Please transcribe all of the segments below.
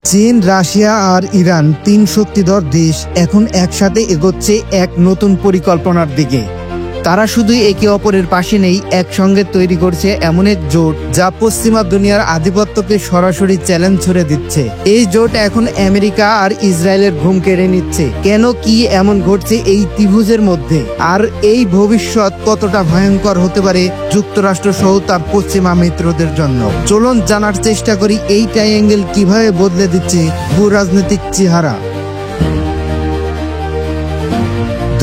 চীন, রাশিয়া আর ইরান তিন শক্তিধর দেশ এখন একসাথে এগোচ্ছে এক নতুন পরিকল্পনার দিকে। তারা শুধু একে অপরের পাশে নেই, একসঙ্গে তৈরি করছে এমন এক জোট যা পশ্চিমা দুনিয়ার আধিপত্যকে সরাসরি চ্যালেঞ্জ ছুড়ে দিচ্ছে। এই জোট এখন আমেরিকা আর ইসরায়েলের ঘুম কেড়ে নিচ্ছে। কেন, কি এমন ঘটছে এই ত্রিভুজের মধ্যে, আর এই ভবিষ্যৎ কতটা ভয়ঙ্কর হতে পারে যুক্তরাষ্ট্র সহ তার পশ্চিমা মিত্রদের জন্য? চলুন জানার চেষ্টা করি এই ট্রাইঅ্যাঙ্গেল কিভাবে বদলে দিচ্ছে ভূ রাজনৈতিক চেহারা।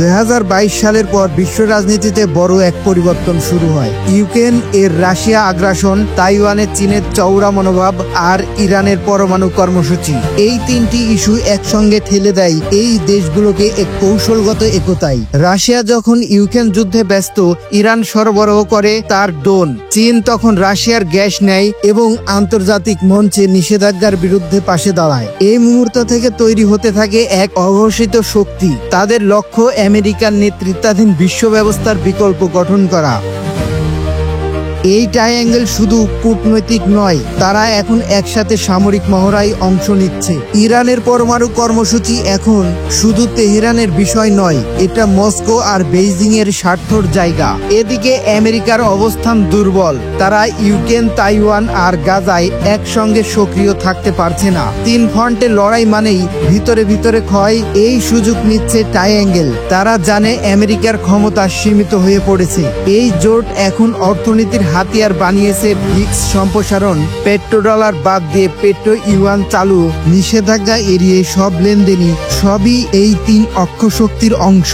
2022 সালের পর বিশ্ব রাজনীতিতে বড় এক পরিবর্তন শুরু হয়। ইউক্রেন এর রাশিয়া আগ্রাসন, তাইওয়ানের চীনের চওড়া মনোভাব আর ইরানের পরমাণু কর্মসূচি, এই তিনটি ইস্যু একসঙ্গে ঠেলে দেয় এই দেশগুলোকে এক কৌশলগত একতায়। রাশিয়া যখন ইউক্রেন যুদ্ধে ব্যস্ত, ইরান সরবরাহ করে তার ড্রোন। চীন তখন রাশিয়ার গ্যাস নেয় এবং আন্তর্জাতিক মঞ্চে নিষেধাজ্ঞার বিরুদ্ধে পাশে দাঁড়ায়। এই মুহূর্ত থেকে তৈরি হতে থাকে এক অঘোষিত শক্তি। তাদের লক্ষ্য আমেরিকার নেতৃত্বাধীন বিশ্ব ব্যবস্থার বিকল্প গঠন করা। এই ট্রাইঅ্যাঙ্গেল শুধু কূটনৈতিক নয়, তারা এখন একসাথে সামরিক মহড়ায় অংশ নিচ্ছে। ইরানের পরমাণু কর্মসূচি এখন শুধু তেহরানের বিষয় নয়, এটা মস্কো আর বেইজিং এর স্বার্থর জায়গা। এদিকে আমেরিকার অবস্থান দুর্বল, তারা ইউক্রেন, তাইওয়ান আর গাজায় একসঙ্গে সক্রিয় থাকতে পারছে না। তিন ফ্রন্টে লড়াই মানেই ভিতরে ভিতরে ক্ষয়। এই সুযোগ নিচ্ছে ট্রাইঅ্যাঙ্গেল। তারা জানে আমেরিকার ক্ষমতা সীমিত হয়ে পড়েছে। এই জোট এখন অর্থনীতির হাতিয়ার বানিয়েছে ব্রিক্স সম্প্রসারণ, পেট্রোডলার বাদ দিয়ে পেট্রো ইউয়ান চালু, নিষেধাজ্ঞা এড়িয়ে সব লেনদেনই, সবই এই তিন অক্ষশক্তির অংশ।